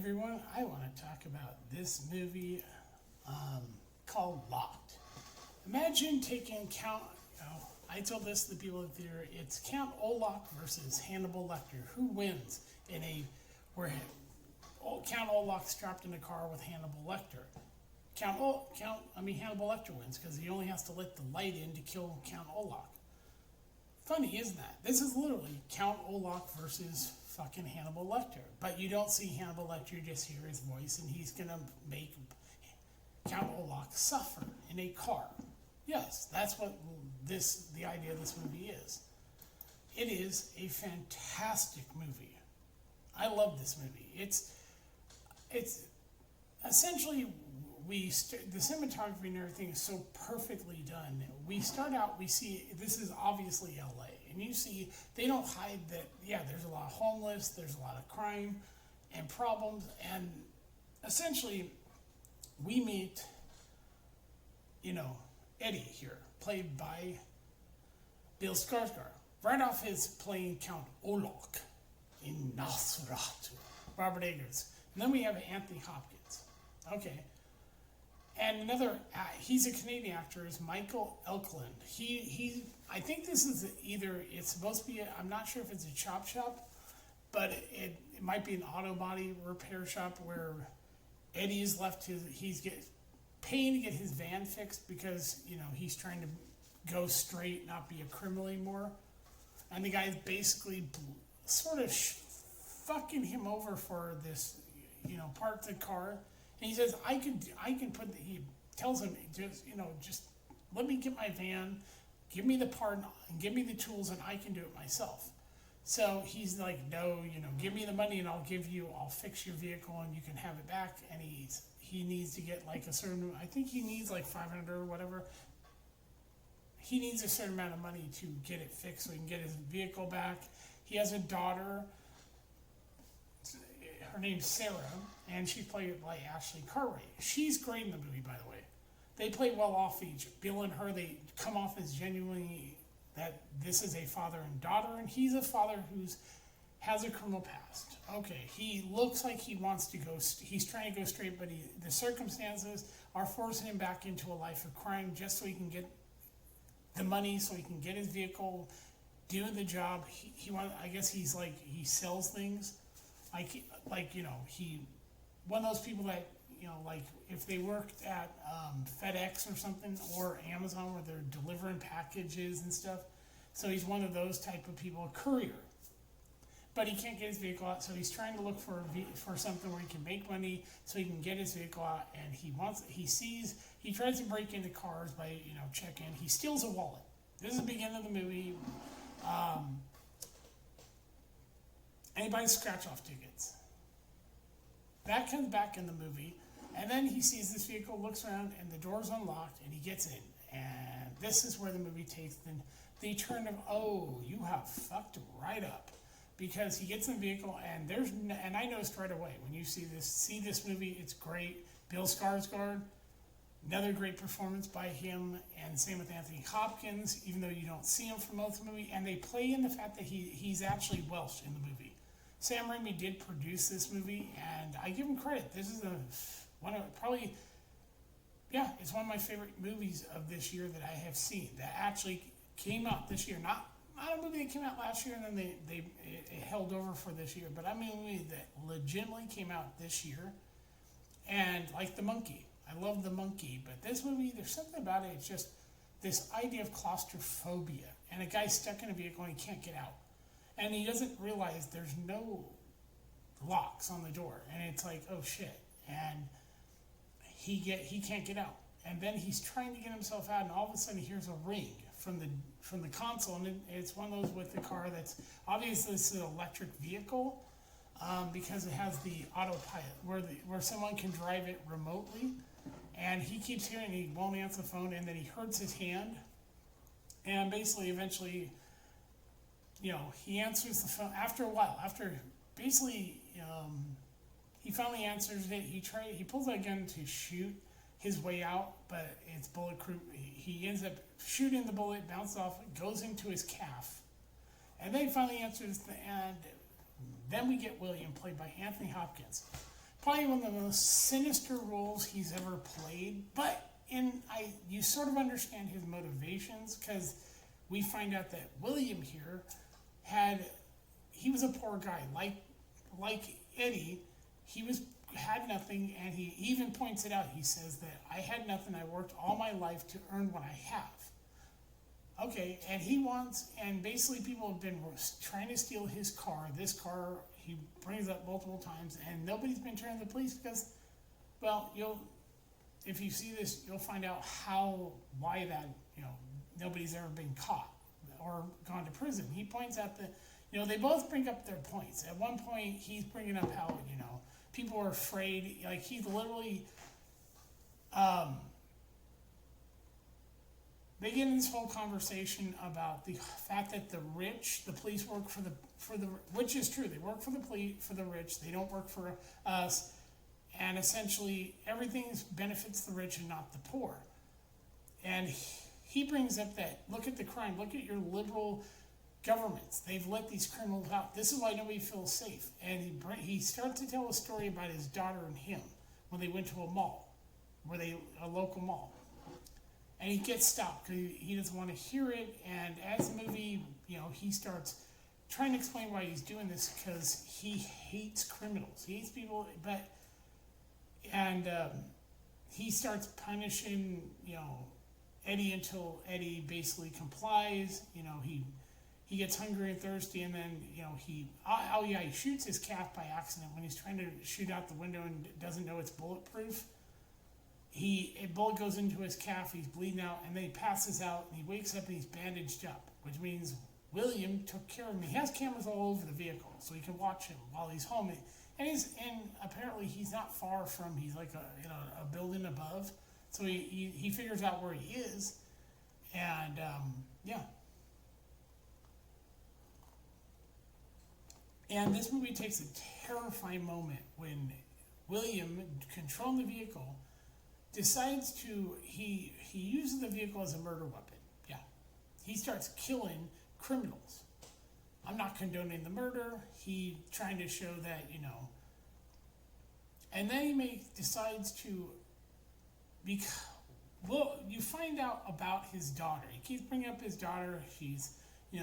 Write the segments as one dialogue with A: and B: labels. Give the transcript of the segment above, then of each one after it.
A: everyone, I want to talk about this movie called Locked. Imagine taking Count, I told this to the people in the theater, it's Count Olaf versus Hannibal Lecter. Who wins in where Count Olaf's trapped in a car with Hannibal Lecter? Hannibal Lecter wins because he only has to let the light in to kill Count Olaf. Funny, isn't that? This is literally Count Olaf versus fucking Hannibal Lecter. But you don't see Hannibal Lecter, you just hear his voice, and he's going to make Count Olaf suffer in a car. Yes, that's what the idea of this movie is. It is a fantastic movie. I love this movie. It's essentially the cinematography and everything is so perfectly done. We start out, we see this is obviously LA, and you see they don't hide that. Yeah, there's a lot of homeless, there's a lot of crime and problems, and essentially we meet, Eddie here, played by Bill Skarsgård, right off his playing Count Olaf in Nosferatu, Robert Eggers, and then we have Anthony Hopkins. Okay. And another, he's a Canadian actor, is Michael Elkland. I think this is it's supposed to be, I'm not sure if it's a chop shop, but it might be an auto body repair shop where Eddie is he's paying to get his van fixed because, he's trying to go straight, not be a criminal anymore. And the guy's basically sort of fucking him over for this, part of the car. And he says, he tells him, just let me get my van, give me the part, and give me the tools, and I can do it myself. So he's like, no, give me the money, and I'll fix your vehicle, and you can have it back. And he needs to get like a certain, I think he needs like 500 or whatever. He needs a certain amount of money to get it fixed so he can get his vehicle back. He has a daughter. Her name's Sarah, and she's played by Ashley Cartwright. She's great in the movie, by the way. They play well off each. Bill and her, they come off as genuinely that this is a father and daughter, and he's a father has a criminal past. Okay, he looks like he wants to go, he's trying to go straight, but the circumstances are forcing him back into a life of crime just so he can get the money, so he can get his vehicle, do the job. He sells things. He one of those people that, if they worked at FedEx or something, or Amazon, where they're delivering packages and stuff. So he's one of those type of people, a courier. But he can't get his vehicle out, so he's trying to look for something where he can make money so he can get his vehicle out. And he tries to break into cars by, check-in. He steals a wallet. This is the beginning of the movie. Anybody scratch-off tickets. That comes back in the movie, and then he sees this vehicle, looks around, and the door's unlocked, and he gets in. And this is where the movie takes the turn of, oh, you have fucked right up. Because he gets in the vehicle, and I noticed right away, when you see this movie, it's great. Bill Skarsgård, another great performance by him, and same with Anthony Hopkins, even though you don't see him for most of the movie. And they play in the fact that he's actually Welsh in the movie. Sam Raimi did produce this movie, and I give him credit. This is it's one of my favorite movies of this year that I have seen that actually came out this year. Not a movie that came out last year and then it held over for this year, but a movie that legitimately came out this year. And like The Monkey, I love The Monkey, but this movie, there's something about it. It's just this idea of claustrophobia, and a guy stuck in a vehicle and he can't get out. And he doesn't realize there's no locks on the door. And it's like, oh shit. And he can't get out. And then he's trying to get himself out, and all of a sudden he hears a ring from the console. And it's one of those with the car that's, obviously it's an electric vehicle, because it has the autopilot, where someone can drive it remotely. And he keeps hearing, he won't answer the phone, and then he hurts his hand. And basically, eventually, he answers the phone after a while. He finally answers it. He pulls out a gun to shoot his way out, but it's bulletproof. He ends up shooting the bullet, bounces off, goes into his calf, and then he finally answers and then we get William, played by Anthony Hopkins, probably one of the most sinister roles he's ever played. But you sort of understand his motivations, because we find out that William here he was a poor guy, like Eddie. Had nothing, and he even points it out. He says that I had nothing. I worked all my life to earn what I have. Okay, and basically people have been trying to steal his car. This car he brings up multiple times, and nobody's been turning to the police because, well, if you see this, you'll find out why that, nobody's ever been caught or gone to prison. He points out that, they both bring up their points. At one point, he's bringing up how, people are afraid, like he's literally, they get in this whole conversation about the fact that the police work for the, which is true, they work for the rich, they don't work for us, and essentially everything benefits the rich and not the poor. And he brings up that, look at the crime, look at your liberal governments. They've let these criminals out. This is why nobody feels safe. And he starts to tell a story about his daughter and him when they went to a mall, a local mall. And he gets stopped because he doesn't want to hear it. And as the movie, he starts trying to explain why he's doing this, because he hates criminals. He hates people, he starts punishing, Eddie until Eddie basically complies. He gets hungry and thirsty, and then, he shoots his calf by accident when he's trying to shoot out the window and doesn't know it's bulletproof. A bullet goes into his calf, he's bleeding out, and then he passes out, and he wakes up and he's bandaged up, which means William took care of him. He has cameras all over the vehicle, so he can watch him while he's home. And apparently he's not far from, he's like a building above, so he figures out where he is, and yeah. And this movie takes a terrifying moment when William, controlling the vehicle, decides he uses the vehicle as a murder weapon. Yeah. He starts killing criminals. I'm not condoning the murder. He trying to show that, and then he decides to, you find out about his daughter. He keeps bringing up his daughter. She's,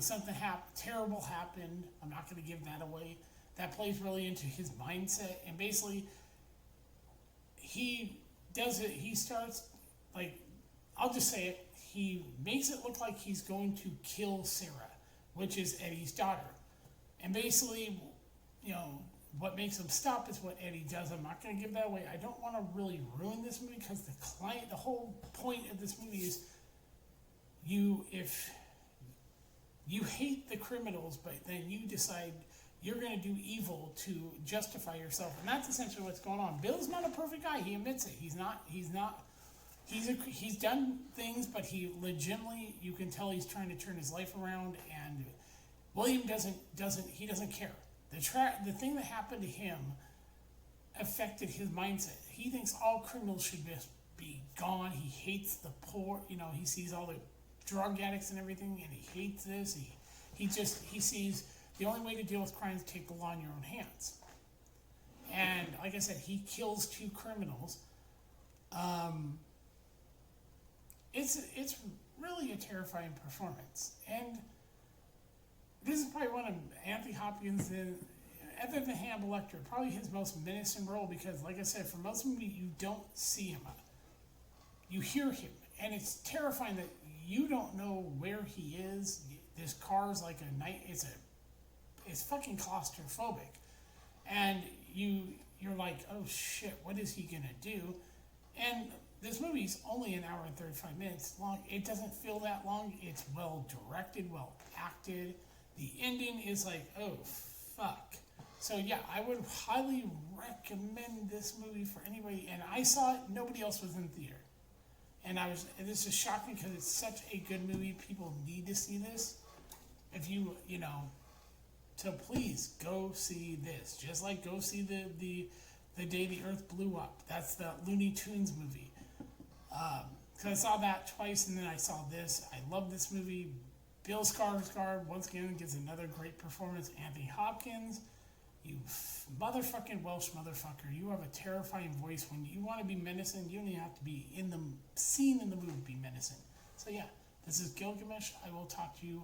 A: something terrible happened. I'm not going to give that away. That plays really into his mindset. And basically, he does it. He starts, I'll just say it. He makes it look like he's going to kill Sarah, which is Eddie's daughter. And basically, what makes him stop is what Eddie does. I'm not going to give that away. I don't want to really ruin this movie, because the whole point of this movie is if you hate the criminals, but then you decide you're going to do evil to justify yourself. And that's essentially what's going on. Bill's not a perfect guy. He admits it. He's done things, but he legitimately, you can tell he's trying to turn his life around. And William doesn't care. The thing that happened to him affected his mindset. He thinks all criminals should just be gone. He hates the poor. He sees all the drug addicts and everything, and he hates this. He sees the only way to deal with crime is to take the law in your own hands. And like I said, he kills 2 criminals. It's really a terrifying performance. And this is probably one of Anthony Hopkins, other than Hannibal Lecter, probably his most menacing role, because like I said, for most of the movie, you don't see him. You hear him, and it's terrifying that you don't know where he is. This car's like a night. It's fucking claustrophobic, and you're like, oh shit, what is he gonna do? And this movie's only an hour and 35 minutes long. It doesn't feel that long. It's well directed, well acted. The ending is like, oh fuck. So yeah, I would highly recommend this movie for anybody. And I saw it. Nobody else was in the theater. And this is shocking because it's such a good movie. People need to see this. If so please go see this. Just like go see the Day the Earth Blew Up. That's the Looney Tunes movie. Because I saw that twice, and then I saw this. I love this movie. Bill Skarsgård once again gives another great performance. Anthony Hopkins, You motherfucking Welsh motherfucker. You have a terrifying voice. When you want to be menacing, you don't even have to be in the scene in the movie to be menacing. So yeah, this is Gilgamesh. I will talk to you